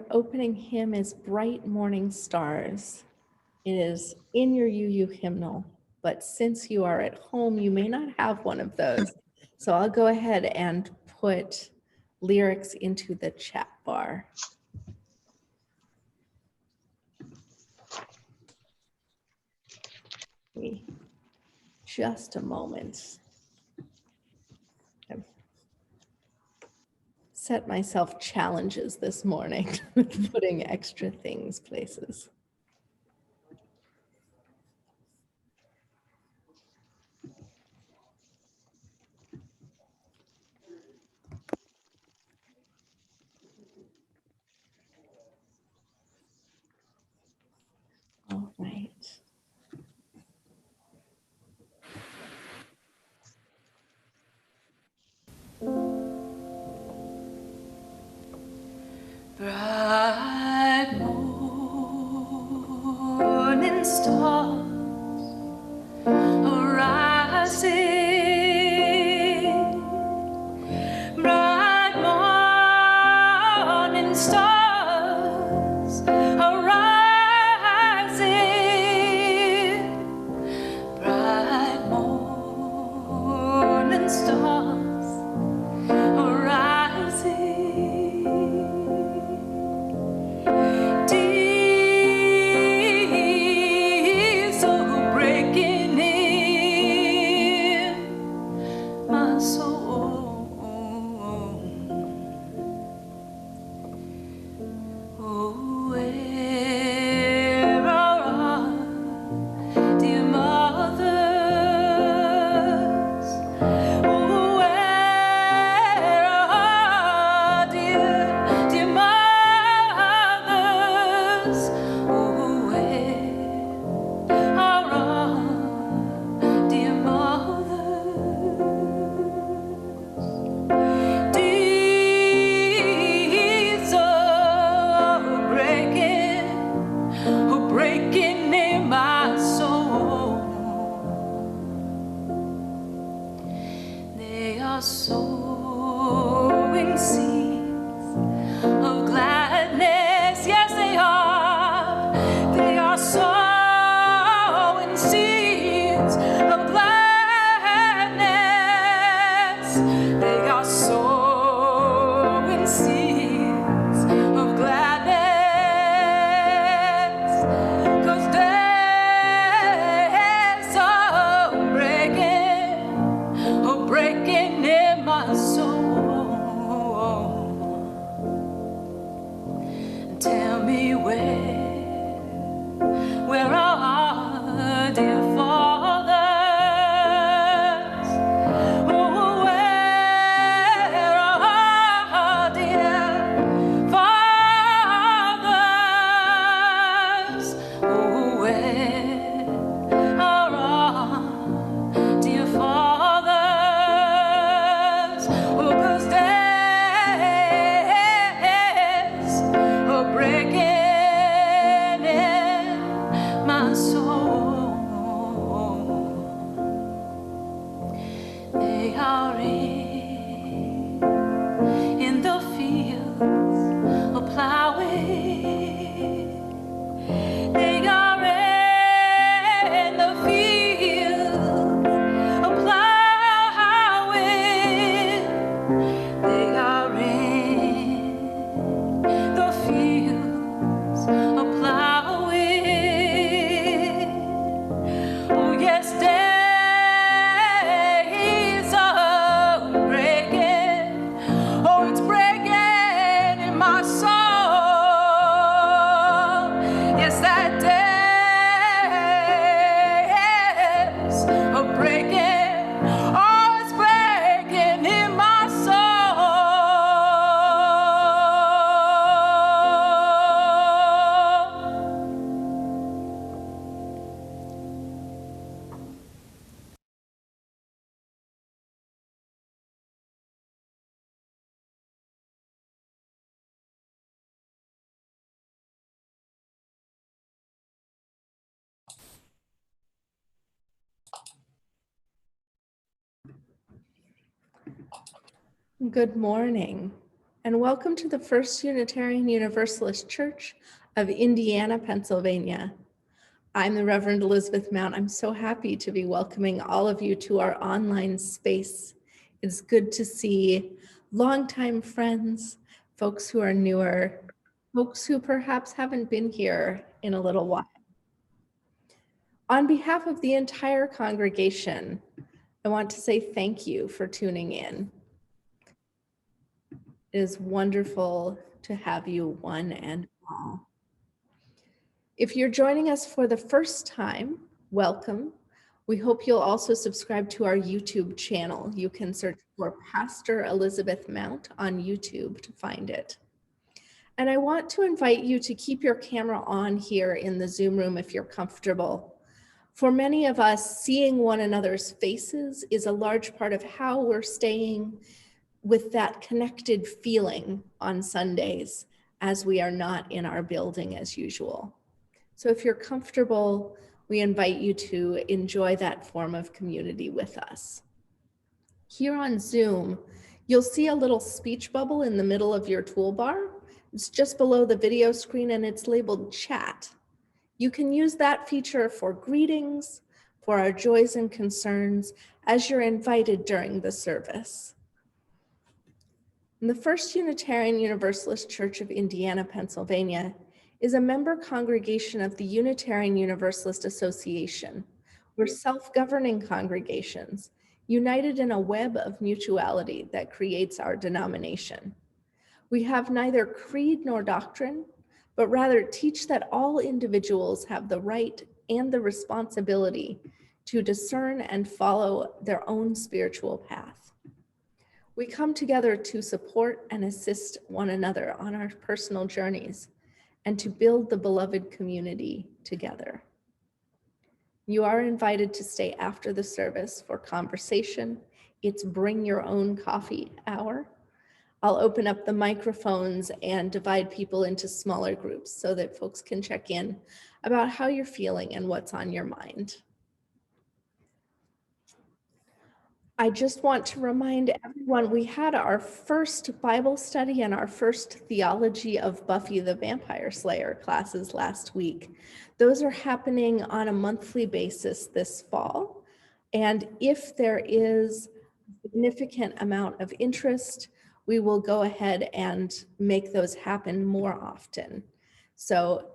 Our opening hymn is Bright Morning Stars. It is in your UU hymnal, but since you are at home, you may not have one of those. So I'll go ahead and put lyrics into the chat bar. Just a moment. I've set myself challenges this morning with putting extra things places. All right. Bright morning stars arising, bright morning stars arising, bright morning stars arising. Sowing seeds of gladness, yes they are. They are sowing seeds of gladness. They are sowing seeds of gladness. 'Cause days are breaking in my soul. Tell me where are dear fathers? Oh, where are dear fathers? Oh, where are dear fathers? Oh, 'cause days are breaking in my soul. They are in the fields of plowing. They are in the fields of plowing. They are in the fields of plowing. Oh yes, days are breaking. Oh, it's breaking in my soul. Yes, that days are breaking. Oh, it's breaking in my soul. Good morning. and welcome to the First Unitarian Universalist Church of Indiana, Pennsylvania. I'm the Reverend Elizabeth Mount. I'm so happy to be welcoming all of you to our online space. It's good to see longtime friends, folks who are newer, folks who perhaps haven't been here in a little while. On behalf of the entire congregation, I want to say thank you for tuning in. It is wonderful to have you one and all. If you're joining us for the first time, welcome. We hope you'll also subscribe to our YouTube channel. You can search for Pastor Elizabeth Mount on YouTube to find it. And I want to invite you to keep your camera on here in the Zoom room if you're comfortable. For many of us, seeing one another's faces is a large part of how we're staying with that connected feeling on Sundays as we are not in our building as usual. So if you're comfortable, we invite you to enjoy that form of community with us. Here on Zoom, you'll see a little speech bubble in the middle of your toolbar. It's just below the video screen and it's labeled chat. You can use that feature for greetings, for our joys and concerns, as you're invited during the service. And the First Unitarian Universalist Church of Indiana, Pennsylvania, is a member congregation of the Unitarian Universalist Association. We're self-governing congregations, united in a web of mutuality that creates our denomination. We have neither creed nor doctrine, but rather teach that all individuals have the right and the responsibility to discern and follow their own spiritual path. We come together to support and assist one another on our personal journeys and to build the beloved community together. You are invited to stay after the service for conversation. It's bring your own coffee hour. I'll open up the microphones and divide people into smaller groups so that folks can check in about how you're feeling and what's on your mind. I just want to remind everyone, we had our first Bible study and our first Theology of Buffy the Vampire Slayer classes last week. Those are happening on a monthly basis this fall. And if there is a significant amount of interest, we will go ahead and make those happen more often. So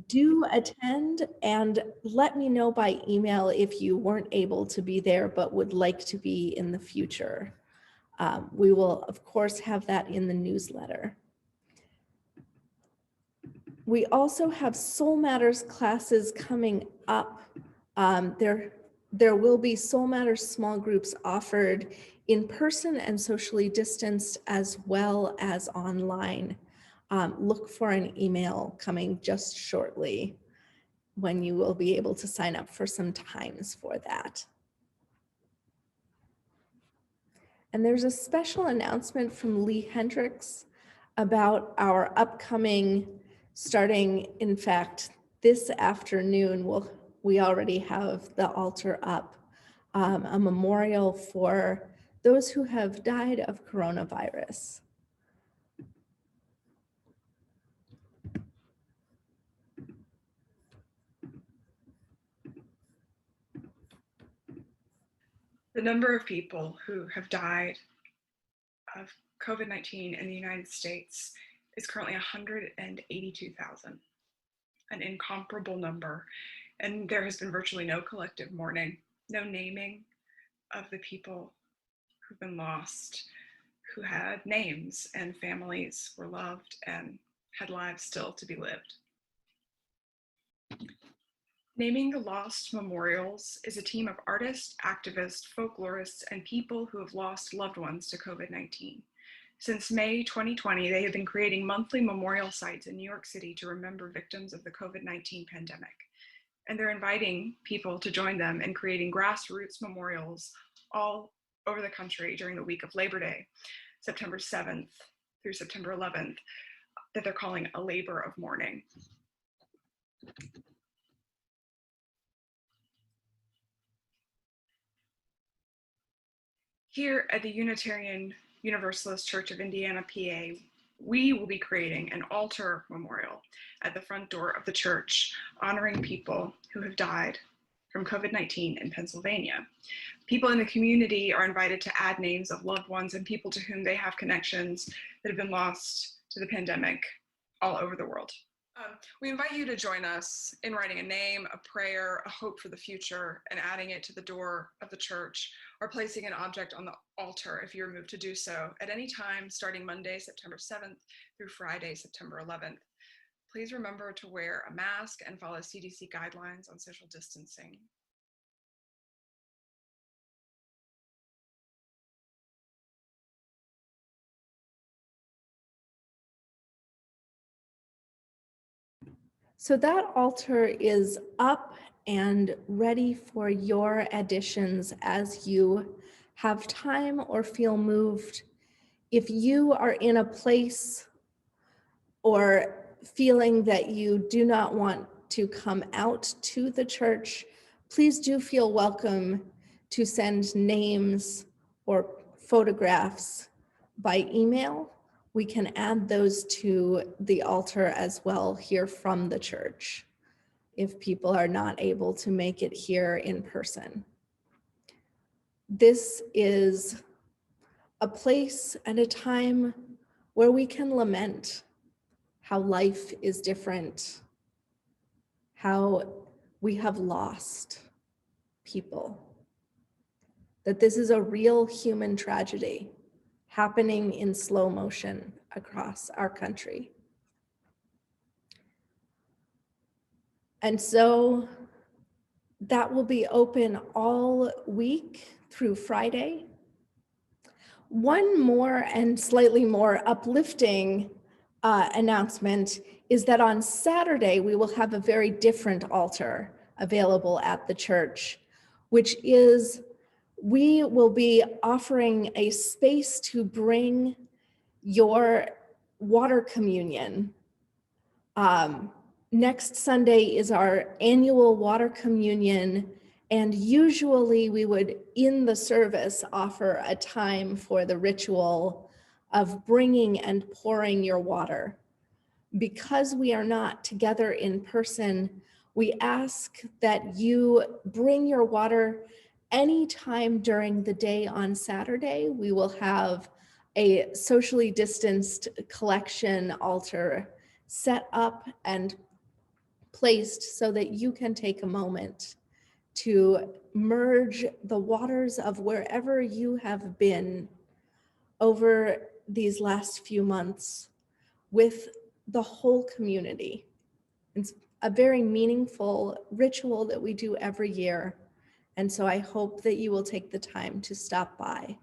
do attend and let me know by email if you weren't able to be there but would like to be in the future. We will, of course, have that in the newsletter. We also have Soul Matters classes coming up. There will be Soul Matters small groups offered in person and socially distanced as well as online. Look for an email coming just shortly when you will be able to sign up for some times for that. And there's a special announcement from Lee Hendricks about our upcoming, starting, in fact, this afternoon, we already have the altar up, a memorial for those who have died of coronavirus. The number of people who have died of COVID-19 in the United States is currently 182,000, an incomparable number. And there has been virtually no collective mourning, no naming of the people who've been lost, who had names and families, were loved and had lives still to be lived. Naming the Lost Memorials is a team of artists, activists, folklorists, and people who have lost loved ones to COVID-19. Since May 2020, they have been creating monthly memorial sites in New York City to remember victims of the COVID-19 pandemic. And they're inviting people to join them in creating grassroots memorials all over the country during the week of Labor Day, September 7th through September 11th, that they're calling a labor of mourning. Here at the Unitarian Universalist Church of Indiana, PA, we will be creating an altar memorial at the front door of the church, honoring people who have died from COVID-19 in Pennsylvania. People in the community are invited to add names of loved ones and people to whom they have connections that have been lost to the pandemic all over the world. We invite you to join us in writing a name, a prayer, a hope for the future, and adding it to the door of the church, or placing an object on the altar if you're moved to do so at any time starting Monday, September 7th through Friday, September 11th. Please remember to wear a mask and follow CDC guidelines on social distancing. So that altar is up and ready for your additions as you have time or feel moved. If you are in a place or feeling that you do not want to come out to the church, please do feel welcome to send names or photographs by email. We can add those to the altar as well here from the church if people are not able to make it here in person. This is a place and a time where we can lament how life is different, how we have lost people, that this is a real human tragedy happening in slow motion across our country. And so that will be open all week through Friday. One more and slightly more uplifting announcement is that on Saturday, we will have a very different altar available at the church, which is we will be offering a space to bring your water communion. Next Sunday is our annual water communion, and usually we would, in the service, offer a time for the ritual of bringing and pouring your water. Because we are not together in person, we ask that you bring your water anytime during the day on Saturday. We will have a socially distanced collection altar set up and placed so that you can take a moment to merge the waters of wherever you have been over these last few months with the whole community. It's a very meaningful ritual that we do every year. And so I hope that you will take the time to stop by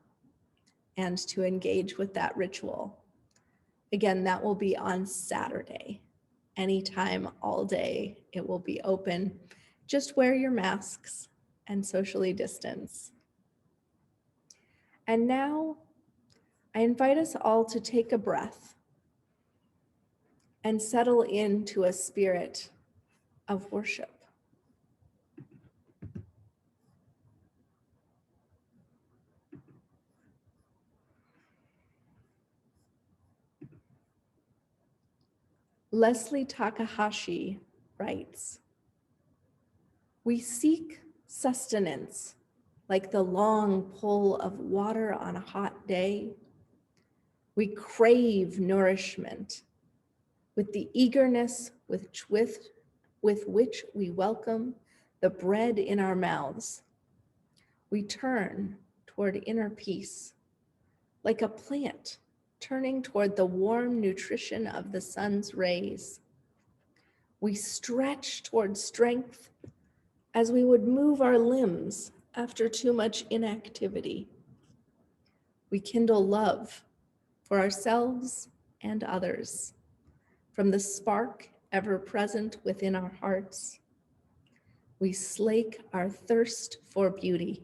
and to engage with that ritual. Again, that will be on Saturday. Anytime, all day, it will be open. Just wear your masks and socially distance. And now I invite us all to take a breath and settle into a spirit of worship. Leslie Takahashi writes, "We seek sustenance like the long pull of water on a hot day. We crave nourishment with the eagerness with which we welcome the bread in our mouths. We turn toward inner peace like a plant turning toward the warm nutrition of the sun's rays. We stretch toward strength as we would move our limbs after too much inactivity. We kindle love for ourselves and others from the spark ever present within our hearts. We slake our thirst for beauty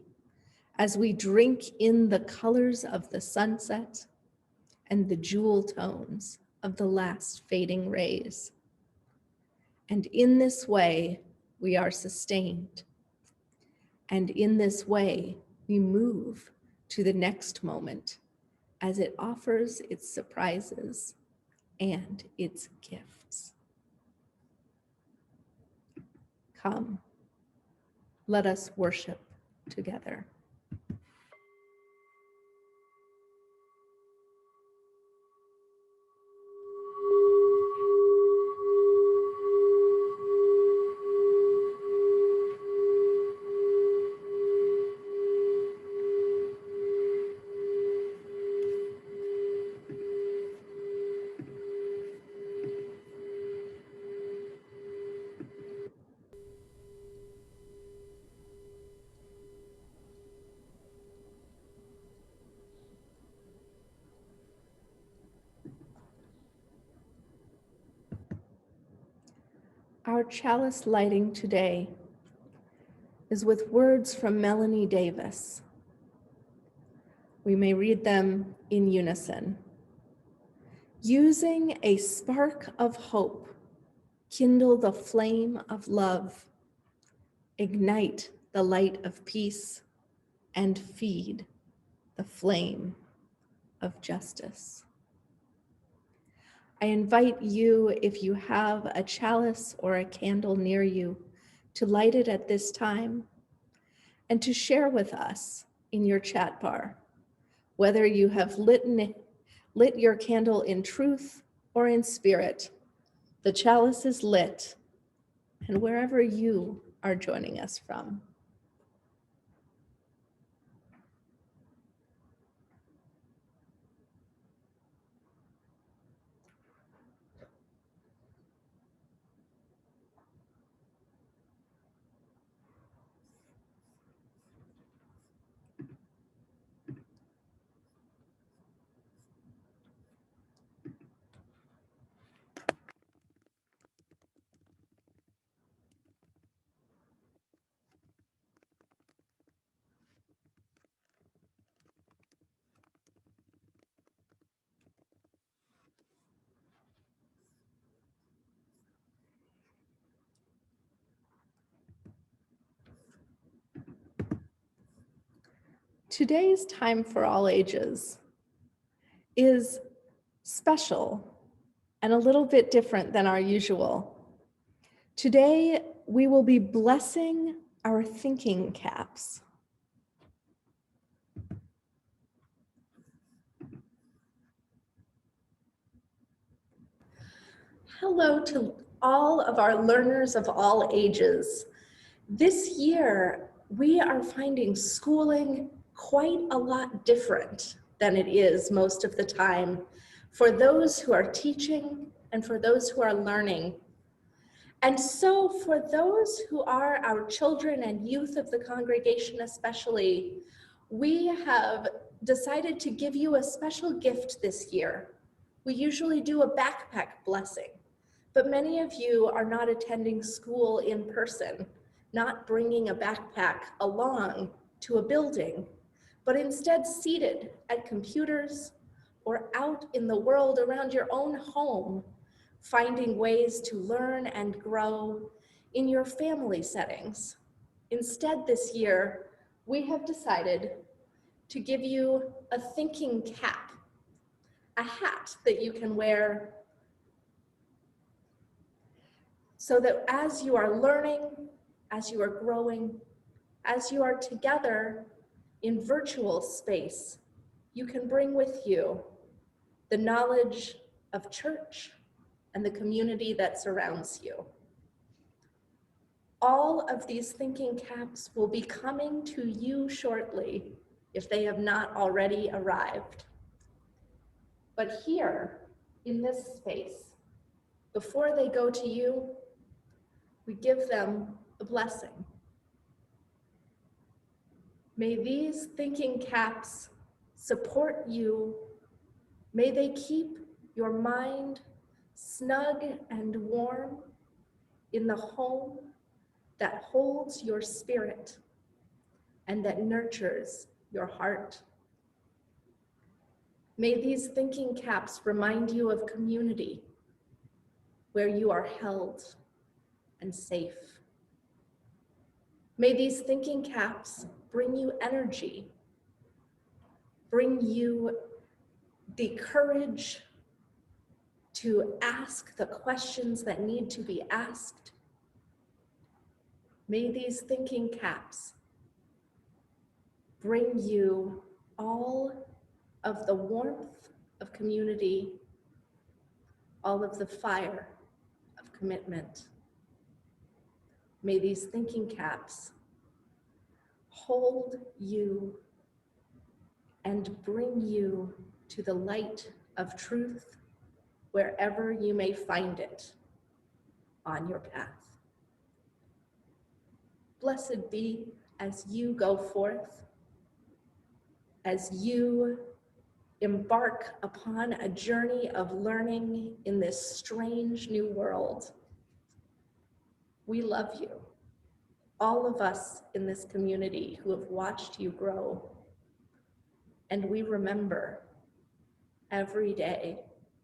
as we drink in the colors of the sunset and the jewel tones of the last fading rays. And in this way, we are sustained. And in this way, we move to the next moment as it offers its surprises and its gifts. Come, let us worship together. Our chalice lighting today is with words from Melanie Davis. We may read them in unison. Using a spark of hope, kindle the flame of love, ignite the light of peace, and feed the flame of justice. I invite you, if you have a chalice or a candle near you, to light it at this time and to share with us in your chat bar, whether you have lit your candle in truth or in spirit. The chalice is lit, and wherever you are joining us from. Today's time for all ages is special and a little bit different than our usual. Today, we will be blessing our thinking caps. Hello to all of our learners of all ages. This year, we are finding schooling quite a lot different than it is most of the time for those who are teaching and for those who are learning. And so for those who are our children and youth of the congregation especially, we have decided to give you a special gift this year. We usually do a backpack blessing, but many of you are not attending school in person, not bringing a backpack along to a building, but instead seated at computers or out in the world around your own home, finding ways to learn and grow in your family settings. Instead, this year, we have decided to give you a thinking cap, a hat that you can wear so that as you are learning, as you are growing, as you are together in virtual space, you can bring with you the knowledge of church and the community that surrounds you. All of these thinking caps will be coming to you shortly if they have not already arrived. But here in this space, before they go to you, we give them a blessing. May these thinking caps support you. May they keep your mind snug and warm in the home that holds your spirit and that nurtures your heart. May these thinking caps remind you of community where you are held and safe. May these thinking caps bring you energy, bring you the courage to ask the questions that need to be asked. May these thinking caps bring you all of the warmth of community, all of the fire of commitment. May these thinking caps hold you and bring you to the light of truth wherever you may find it on your path. Blessed be as you go forth, as you embark upon a journey of learning in this strange new world. We love you, all of us in this community who have watched you grow. And we remember every day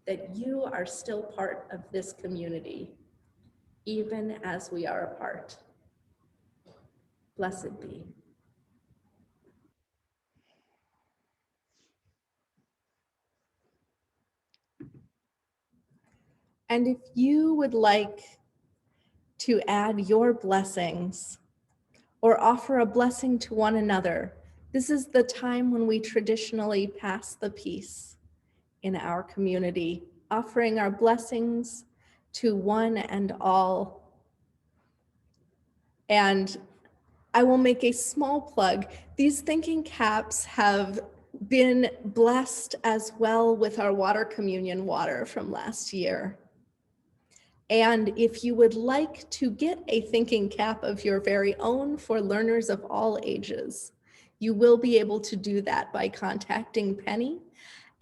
that you are still part of this community, even as we are apart. Blessed be. And if you would like to add your blessings or offer a blessing to one another, this is the time when we traditionally pass the peace in our community, offering our blessings to one and all. And I will make a small plug. These thinking caps have been blessed as well with our water communion water from last year. And if you would like to get a thinking cap of your very own for learners of all ages, you will be able to do that by contacting Penny.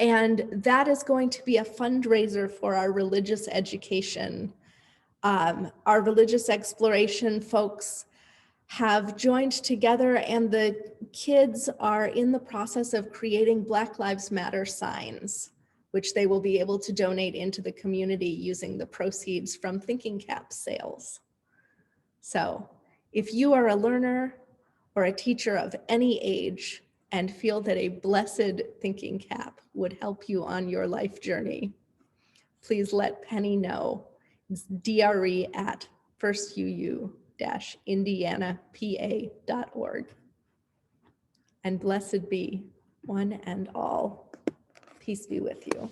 And that is going to be a fundraiser for our religious education. Our religious exploration folks have joined together, and the kids are in the process of creating Black Lives Matter signs, which they will be able to donate into the community using the proceeds from Thinking Cap sales. So if you are a learner or a teacher of any age and feel that a blessed thinking cap would help you on your life journey, please let Penny know. It's dre@firstuu-indianapa.org. And blessed be one and all. Peace be with you.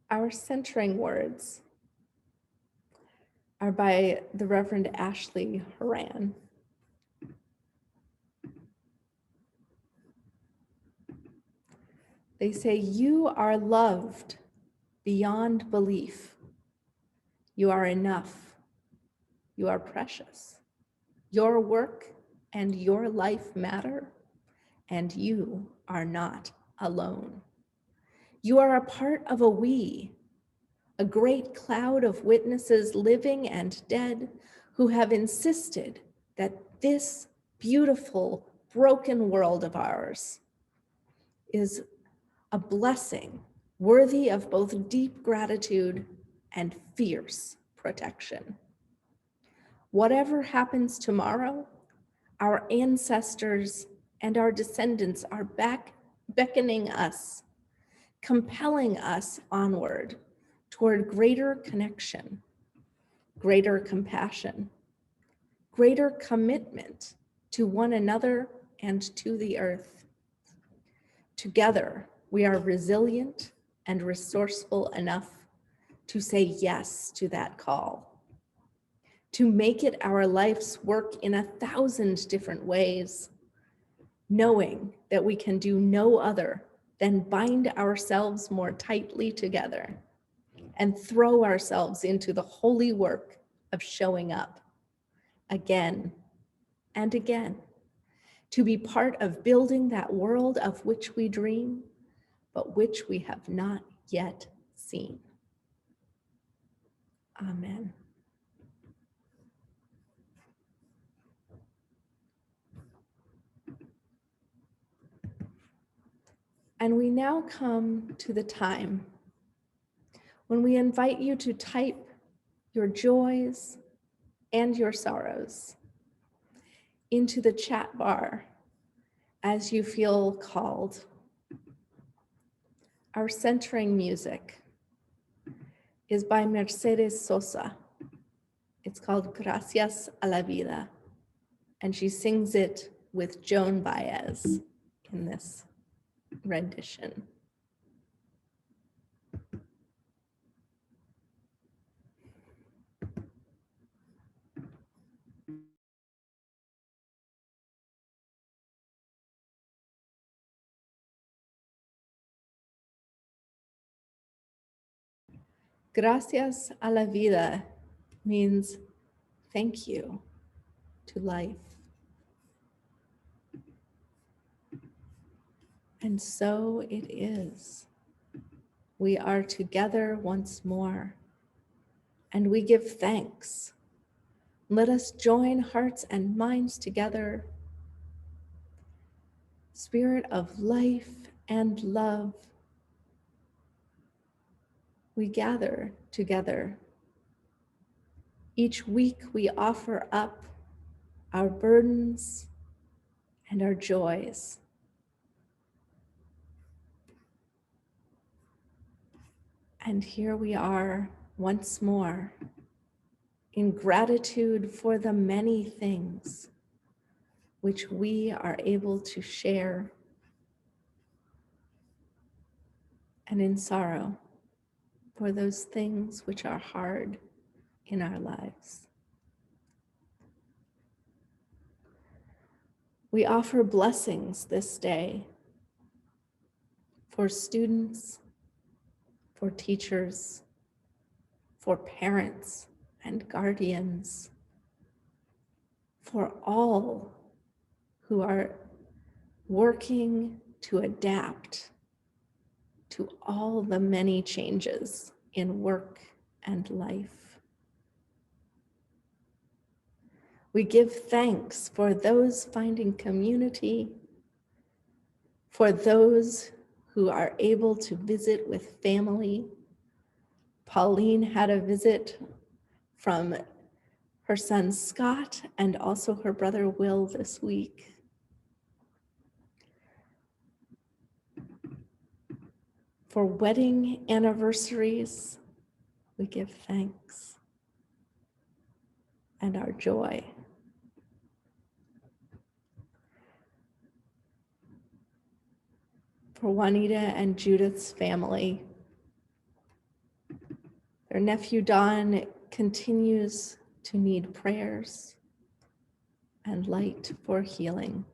Our centering words are by the Reverend Ashley Horan. They say, you are loved beyond belief. You are enough. You are precious. Your work and your life matter, and you are not alone. You are a part of a we, a great cloud of witnesses, living and dead, who have insisted that this beautiful, broken world of ours is a blessing worthy of both deep gratitude and fierce protection. Whatever happens tomorrow, our ancestors and our descendants are beckoning us, compelling us onward toward greater connection, greater compassion, greater commitment to one another and to the earth. Together, we are resilient and resourceful enough to say yes to that call, to make it our life's work in 1,000 different ways, knowing that we can do no other than bind ourselves more tightly together and throw ourselves into the holy work of showing up again and again, to be part of building that world of which we dream, but which we have not yet seen. Amen. And we now come to the time when we invite you to type your joys and your sorrows into the chat bar as you feel called. Our centering music is by Mercedes Sosa. It's called Gracias a la Vida, and she sings it with Joan Baez in this rendition. Gracias a la vida means thank you to life. And so it is. We are together once more, and we give thanks. Let us join hearts and minds together. Spirit of life and love, we gather together. Each week we offer up our burdens and our joys. And here we are once more in gratitude for the many things which we are able to share, and in sorrow for those things which are hard in our lives. We offer blessings this day for students, for teachers, for parents and guardians, for all who are working to adapt to all the many changes in work and life. We give thanks for those finding community, for those who are able to visit with family. Pauline had a visit from her son Scott and also her brother Will this week. For wedding anniversaries, we give thanks and our joy. For Juanita and Judith's family, their nephew Don continues to need prayers and light for healing.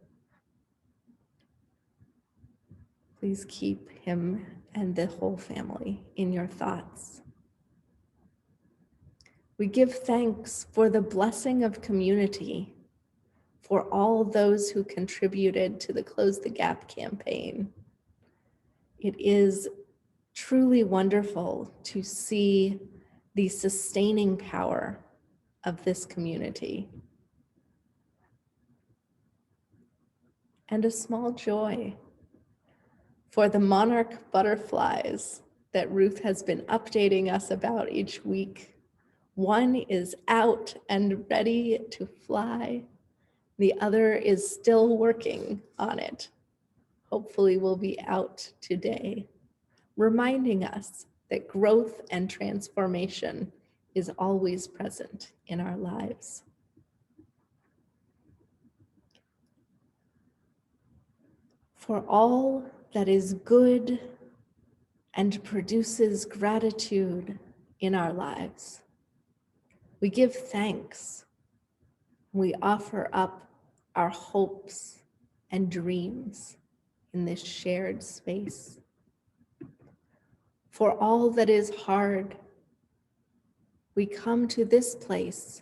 Please keep him and the whole family in your thoughts. We give thanks for the blessing of community, for all those who contributed to the Close the Gap campaign. It is truly wonderful to see the sustaining power of this community. And a small joy for the monarch butterflies that Ruth has been updating us about each week. One is out and ready to fly. The other is still working on it. Hopefully will be out today, reminding us that growth and transformation is always present in our lives. For all that is good and produces gratitude in our lives, we give thanks. We offer up our hopes and dreams in this shared space. For all that is hard, we come to this place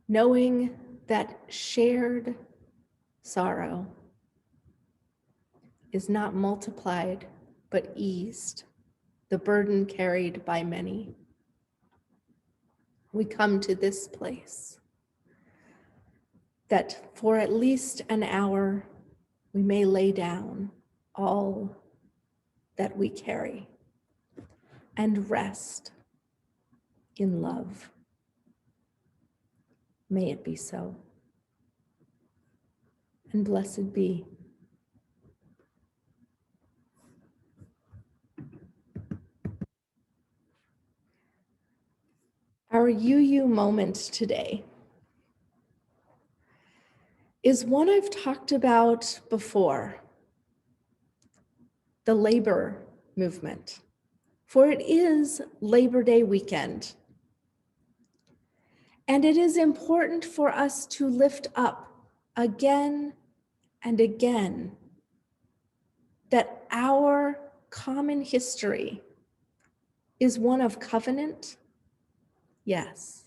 knowing that shared sorrow is not multiplied, but eased, the burden carried by many. we come to this place that for at least an hour, we may lay down all that we carry and rest in love. May it be so. And blessed be. Our UU moment today is one I've talked about before, the labor movement, for it is Labor Day weekend. And it is important for us to lift up again and again that our common history is one of covenant, yes.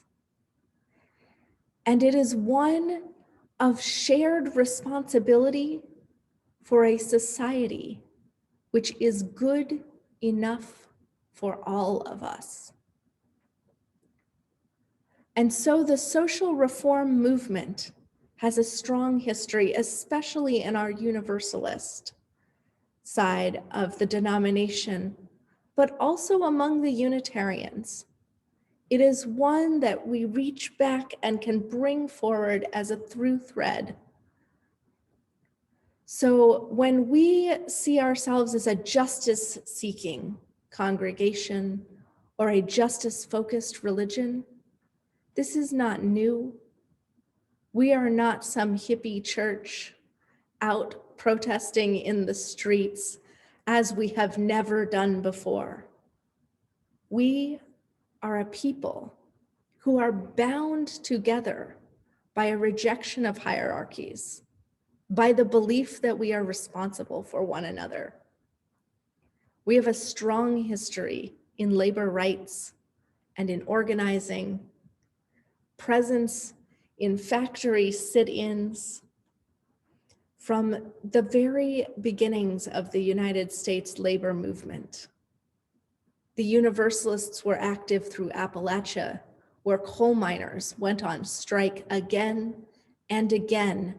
And it is one of shared responsibility for a society which is good enough for all of us. And so the social reform movement has a strong history, especially in our Universalist side of the denomination, but also among the Unitarians. It is one that we reach back and can bring forward as a through thread. So when we see ourselves as a justice-seeking congregation or a justice-focused religion, this is not new. We are not some hippie church out protesting in the streets as we have never done before. We are a people who are bound together by a rejection of hierarchies, by the belief that we are responsible for one another. We have a strong history in labor rights and in organizing, presence in factory sit-ins. From the very beginnings of the United States labor movement, the Universalists were active through Appalachia, where coal miners went on strike again and again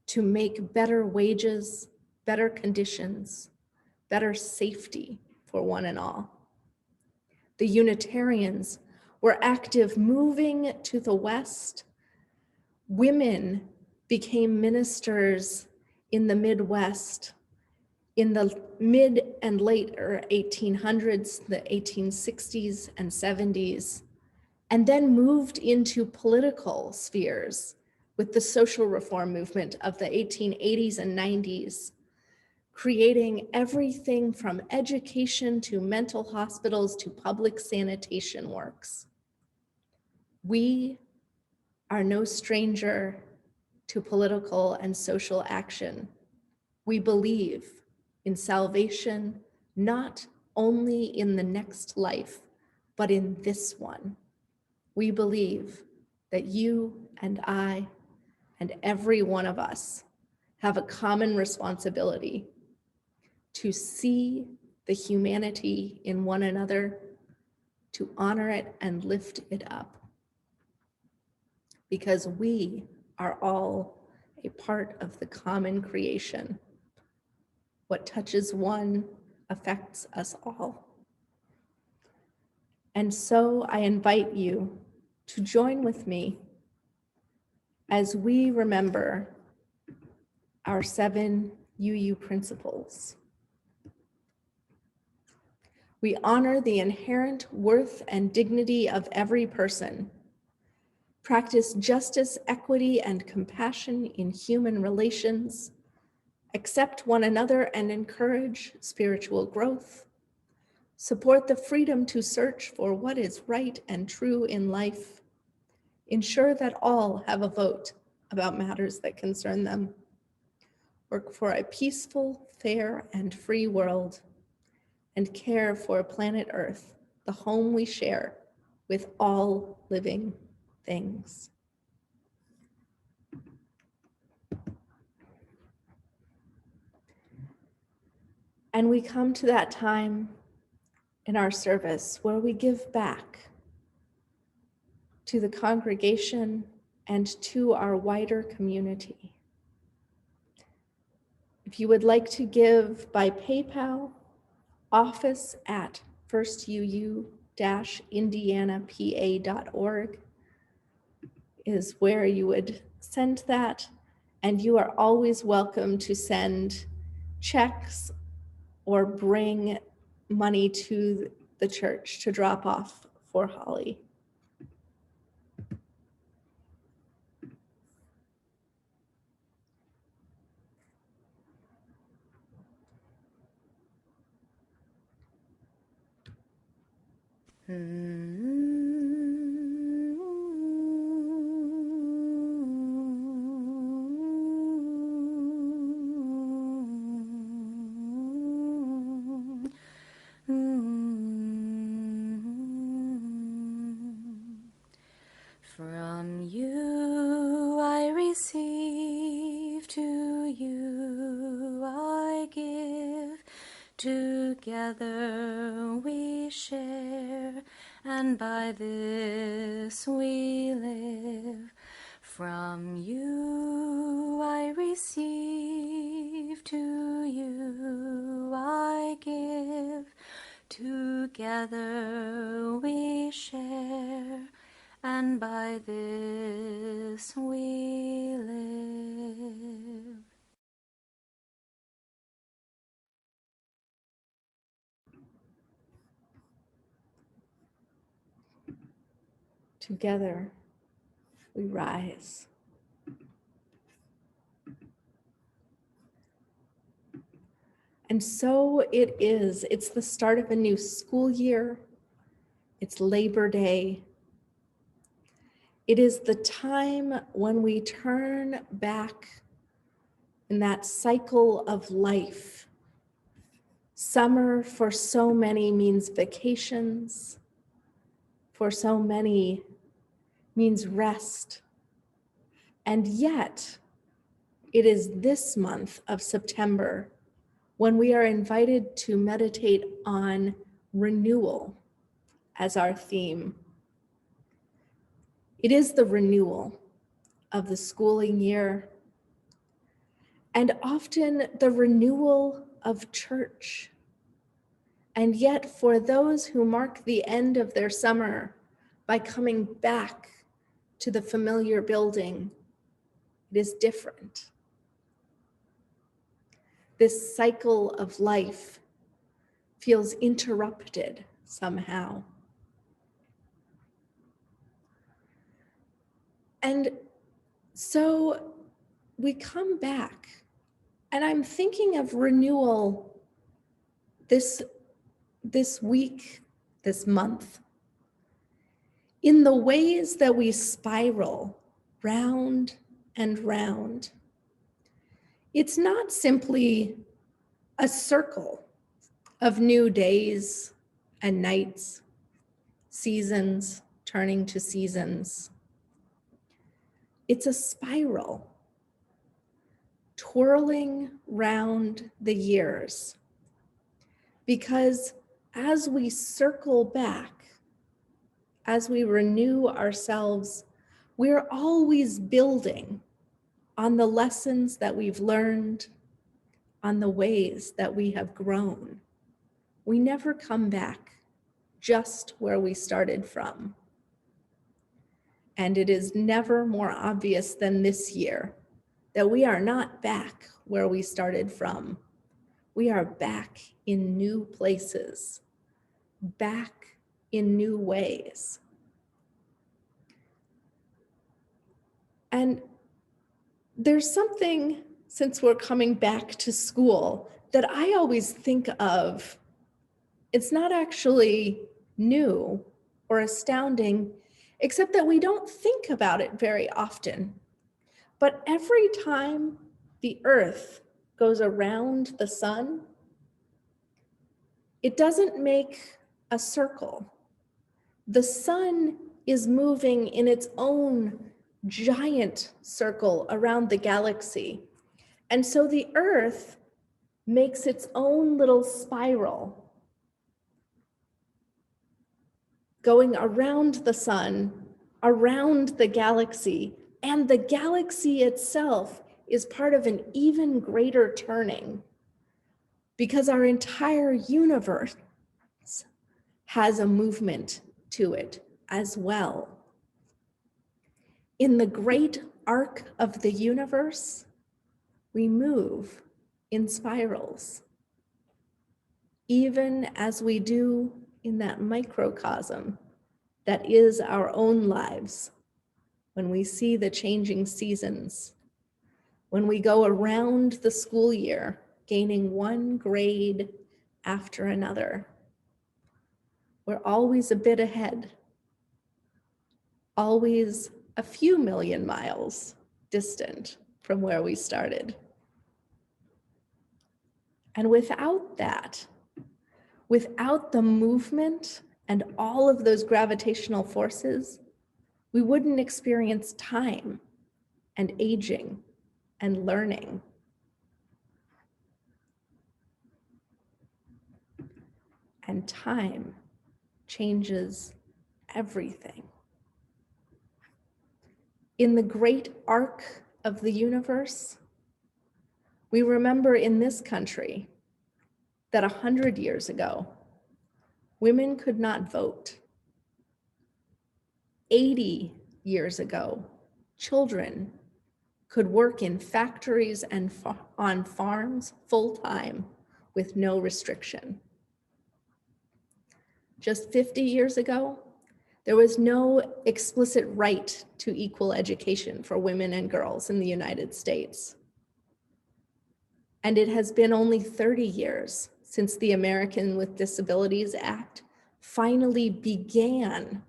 to make better wages, better conditions, better safety for one and all. The Unitarians were active moving to the West. Women became ministers in the Midwest in the mid and later 1800s, the 1860s and 70s, and then moved into political spheres with the social reform movement of the 1880s and 90s, creating everything from education to mental hospitals to public sanitation works. We are no stranger to political and social action. We believe in salvation, not only in the next life, but in this one. We believe that you and I and every one of us have a common responsibility to see the humanity in one another, to honor it and lift it up. Because we are all a part of the common creation. What touches one affects us all. And so I invite you to join with me as we remember our 7 UU principles. We honor the inherent worth and dignity of every person, practice justice, equity, and compassion in human relations, accept one another and encourage spiritual growth, support the freedom to search for what is right and true in life, ensure that all have a vote about matters that concern them, work for a peaceful, fair, and free world, and care for planet Earth, the home we share with all living things. And we come to that time in our service where we give back to the congregation, and to our wider community. If you would like to give by PayPal, office at firstuu-indianapa.org is where you would send that. And you are always welcome to send checks or bring money to the church to drop off for Holly. From you I receive, to you I give. Together we share, and by this we live. From you I receive, to you I give. Together we share, and by this we live. Together we rise. And so it is. It's the start of a new school year. It's Labor Day. It is the time when we turn back in that cycle of life. Summer for so many means vacations. For so many means rest. And yet, it is this month of September when we are invited to meditate on renewal as our theme. It is the renewal of the schooling year, and often the renewal of church. And yet, for those who mark the end of their summer by coming back to the familiar building, it is different. This cycle of life feels interrupted somehow. And so we come back, and I'm thinking of renewal this week, this month, in the ways that we spiral round and round. It's not simply a circle of new days and nights, seasons turning to seasons. It's a spiral, twirling round the years. Because as we circle back, as we renew ourselves, we're always building on the lessons that we've learned, on the ways that we have grown. We never come back just where we started from. And it is never more obvious than this year that we are not back where we started from. We are back in new places, back in new ways. And there's something, since we're coming back to school, that I always think of. It's not actually new or astounding, except that we don't think about it very often. But every time the earth goes around the sun, it doesn't make a circle. The sun is moving in its own giant circle around the galaxy. And so the earth makes its own little spiral, going around the sun around the galaxy, and the galaxy itself is part of an even greater turning because our entire universe has a movement to it as well. In the great arc of the universe, we move in spirals, even as we do in that microcosm that is our own lives. When we see the changing seasons, when we go around the school year, gaining one grade after another, we're always a bit ahead, always a few million miles distant from where we started. And without that, without the movement and all of those gravitational forces, we wouldn't experience time and aging and learning. And time changes everything. In the great arc of the universe, we remember in this country that 100 years ago, women could not vote. 80 years ago, children could work in factories and on farms full-time with no restriction. Just 50 years ago, there was no explicit right to equal education for women and girls in the United States. And it has been only 30 years since the American with Disabilities Act finally began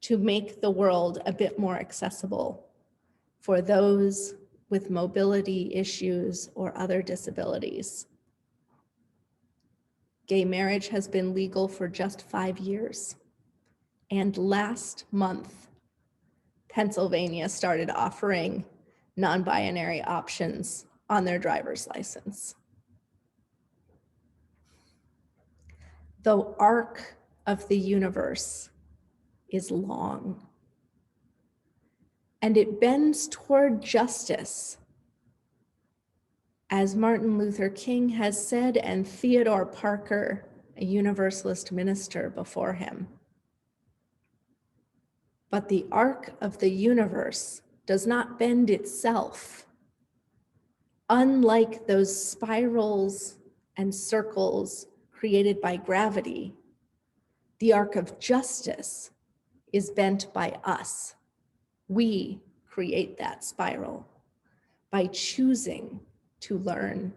to make the world a bit more accessible for those with mobility issues or other disabilities. Gay marriage has been legal for just 5 years. And last month, Pennsylvania started offering non-binary options on their driver's license. The arc of the universe is long, and it bends toward justice, as Martin Luther King has said, and Theodore Parker, a Universalist minister before him. But the arc of the universe does not bend itself. Unlike those spirals and circles created by gravity, the arc of justice is bent by us. We create that spiral by choosing to learn,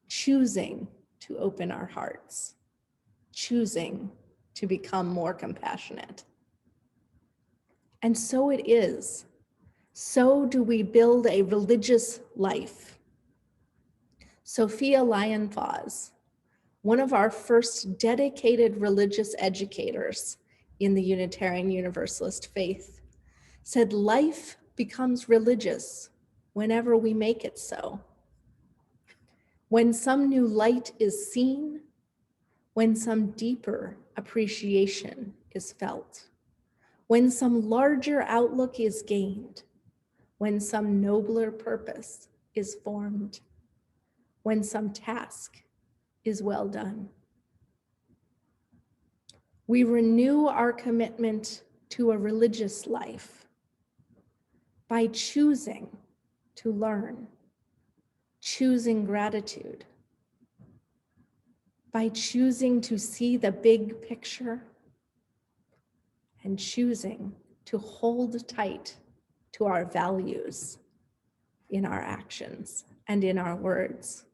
choosing to open our hearts, choosing to become more compassionate. And so it is. So do we build a religious life. Sophia Lyon-Fahs, one of our first dedicated religious educators in the Unitarian Universalist faith, said life becomes religious whenever we make it so. When some new light is seen, when some deeper appreciation is felt, when some larger outlook is gained, when some nobler purpose is formed, when some task is well done. We renew our commitment to a religious life by choosing to learn, choosing gratitude, by choosing to see the big picture, and choosing to hold tight to our values in our actions and in our words.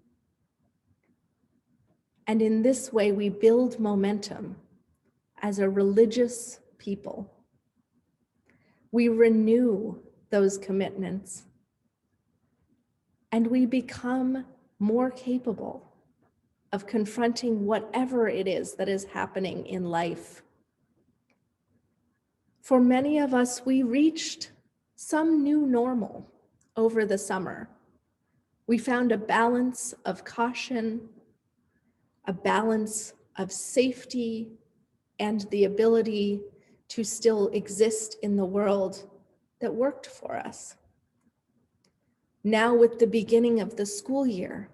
And in this way, we build momentum as a religious people. We renew those commitments, and we become more capable of confronting whatever it is that is happening in life. For many of us, we reached some new normal over the summer. We found a balance of caution, a balance of safety, and the ability to still exist in the world that worked for us. Now, with the beginning of the school year,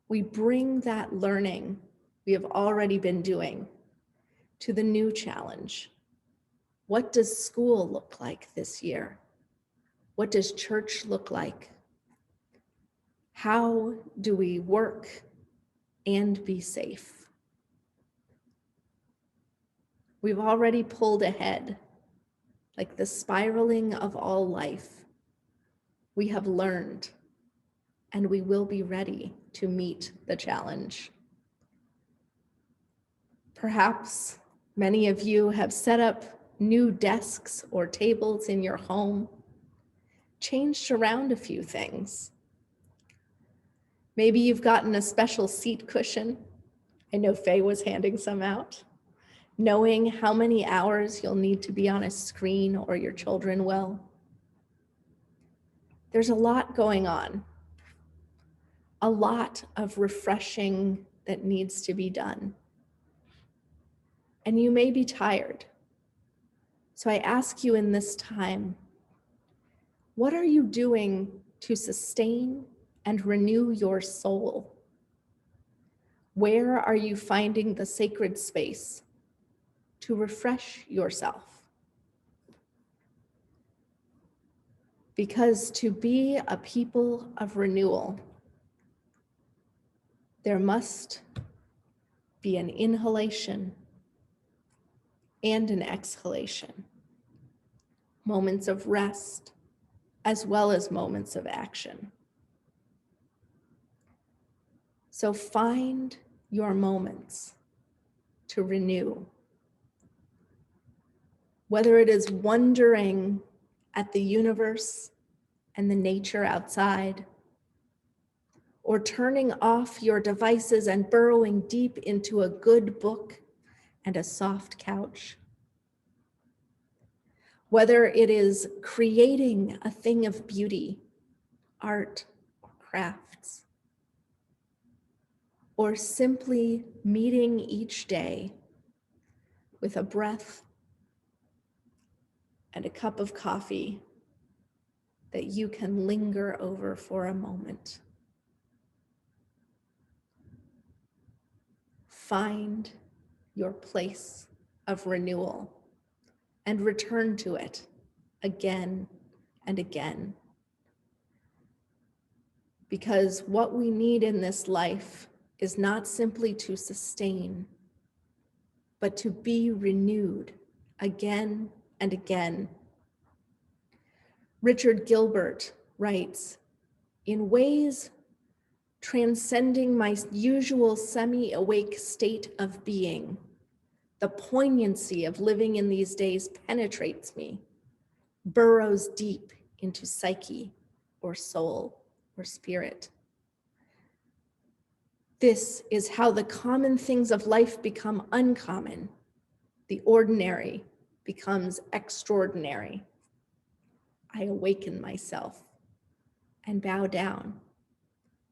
we bring that learning we have already been doing to the new challenge. What does school look like this year? What does church look like? How do we work and be safe? We've already pulled ahead, like the spiraling of all life. We have learned, and we will be ready to meet the challenge. Perhaps many of you have set up new desks or tables in your home, changed around a few things. Maybe you've gotten a special seat cushion. I know Faye was handing some out. Knowing how many hours you'll need to be on a screen, or your children will. There's a lot going on, a lot of refreshing that needs to be done. And you may be tired. So I ask you in this time, what are you doing to sustain and renew your soul? Where are you finding the sacred space to refresh yourself? Because to be a people of renewal, there must be an inhalation and an exhalation, moments of rest as well as moments of action. So find your moments to renew. Whether it is wondering at the universe and the nature outside, or turning off your devices and burrowing deep into a good book and a soft couch. Whether it is creating a thing of beauty, art, or crafts, or simply meeting each day with a breath and a cup of coffee that you can linger over for a moment. Find your place of renewal and return to it again and again. Because what we need in this life is not simply to sustain, but to be renewed again and again. Richard Gilbert writes, "In ways transcending my usual semi-awake state of being, the poignancy of living in these days penetrates me, burrows deep into psyche or soul or spirit. This is how the common things of life become uncommon. The ordinary becomes extraordinary. I awaken myself and bow down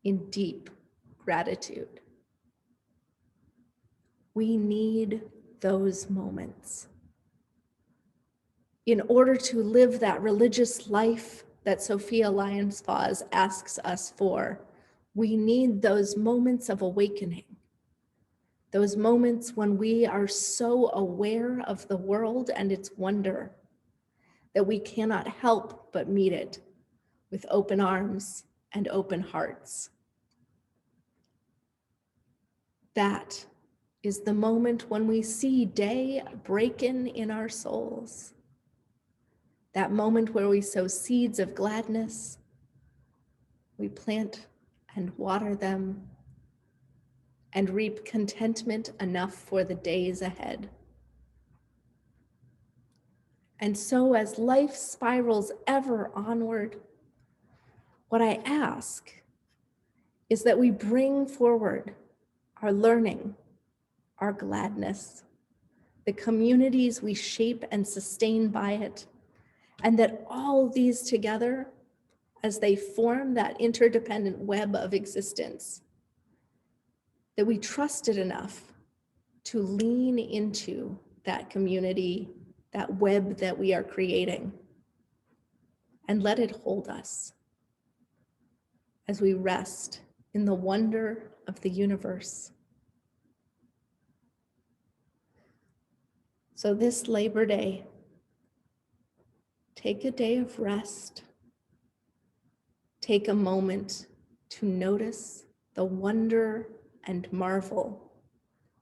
in deep gratitude." We need those moments. In order to live that religious life that Sophia Lyons-Foss asks us for, we need those moments of awakening, those moments when we are so aware of the world and its wonder that we cannot help but meet it with open arms and open hearts. That is the moment when we see day breaking in our souls. That moment where we sow seeds of gladness, we plant and water them, and reap contentment enough for the days ahead. And so as life spirals ever onward, what I ask is that we bring forward our learning, our gladness, the communities we shape and sustain by it, and that all these together, as they form that interdependent web of existence, that we trust it enough to lean into that community, that web that we are creating, and let it hold us as we rest in the wonder of the universe. So this Labor Day, take a day of rest. Take a moment to notice the wonder and marvel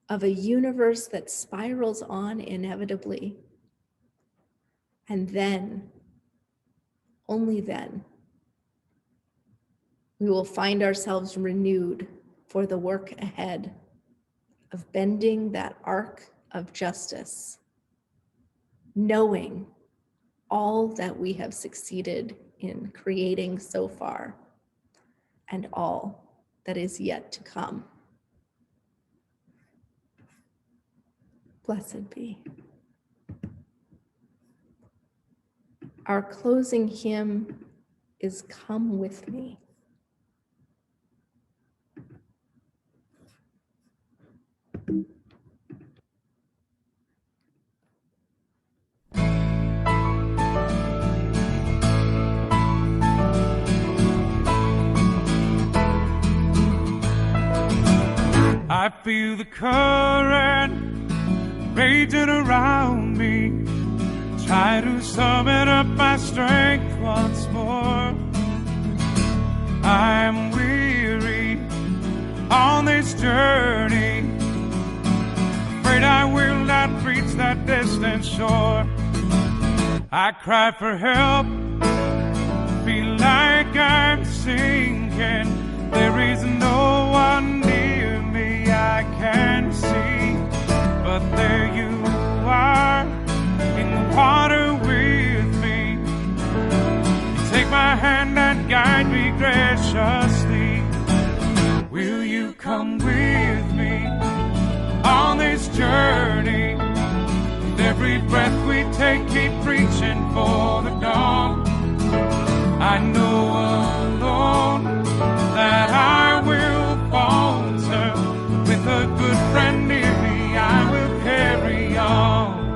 of a universe that spirals on inevitably. And then, only then, we will find ourselves renewed for the work ahead of bending that arc of justice, knowing all that we have succeeded in creating so far and all that is yet to come. Blessed be. Our closing hymn is Come With Me. I feel the current raging around me. Try to summon up my strength once more. I'm weary on this journey, afraid I will not reach that distant shore. I cry for help, feel like I'm sinking. There is no one near me I can see, but there you are in the water with me. You take my hand and guide me graciously. Will you come with me on this journey? With every breath we take, keep reaching for the dawn. I know alone that I will falter. With a good friend near me, I will carry on.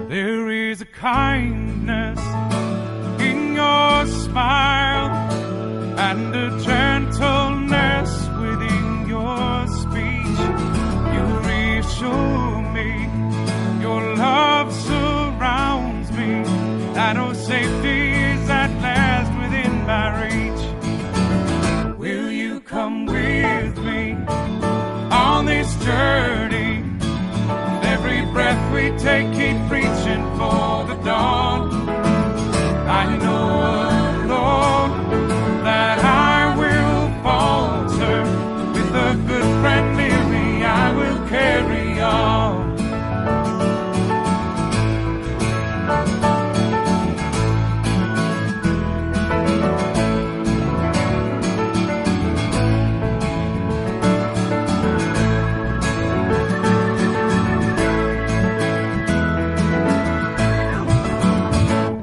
There is a kindness in your smile and a gentleness within your speech. You reassure me, your love surrounds me. I know safety is at last within my reach. Will you come with me on this journey? With every breath we take, keep reaching for the dawn. I know alone that I will falter. With a good friend near me, I will carry on.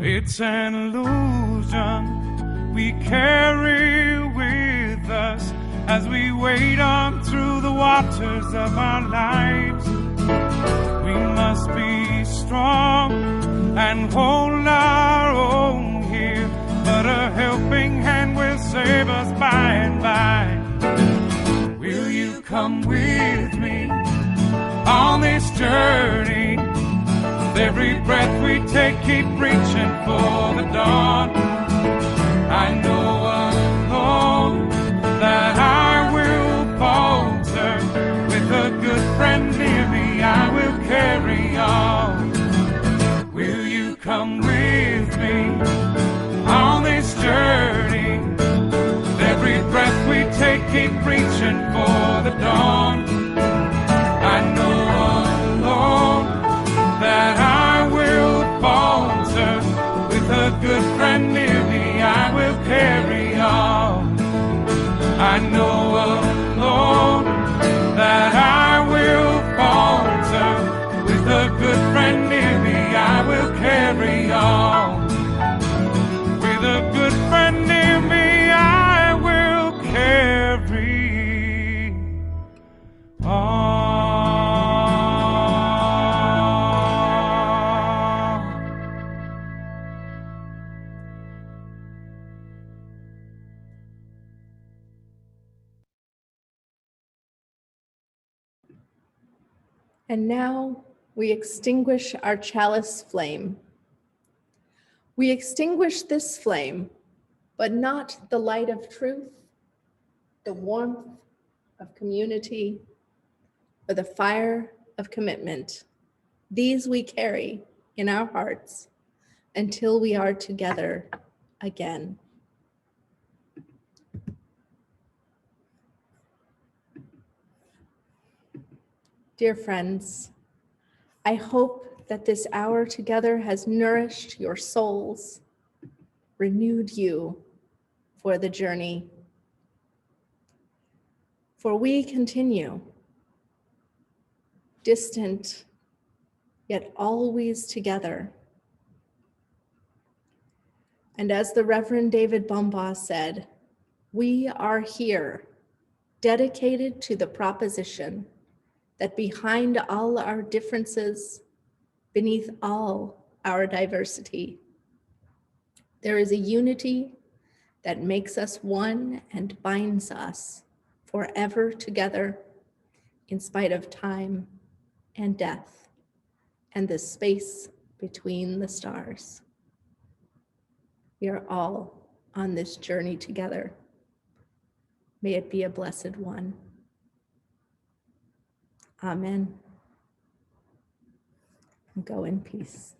It's an illusion we carry with us as we wade on through the waters of our lives. We must be strong and hold our own here, but a helping hand will save us by and by. Will you come with me on this journey? With every breath we take, keep reaching for the dawn. I know alone that I will falter. With a good friend near me, I will carry on. Will you come with me on this journey? With every breath we take, keep reaching for the dawn. I know alone that I will falter. With a good friend near me, I will carry on. I know alone that I will falter. With a good friend near me, I will carry on. With a good friend near me, I will carry on. And now we extinguish our chalice flame. We extinguish this flame, but not the light of truth, the warmth of community, or the fire of commitment. These we carry in our hearts until we are together again. Dear friends, I hope that this hour together has nourished your souls, renewed you for the journey. For we continue, distant, yet always together. And as the Reverend David Bumbaugh said, we are here, dedicated to the proposition that behind all our differences, beneath all our diversity, there is a unity that makes us one and binds us forever together in spite of time and death and the space between the stars. We are all on this journey together. May it be a blessed one. Amen. Go in peace.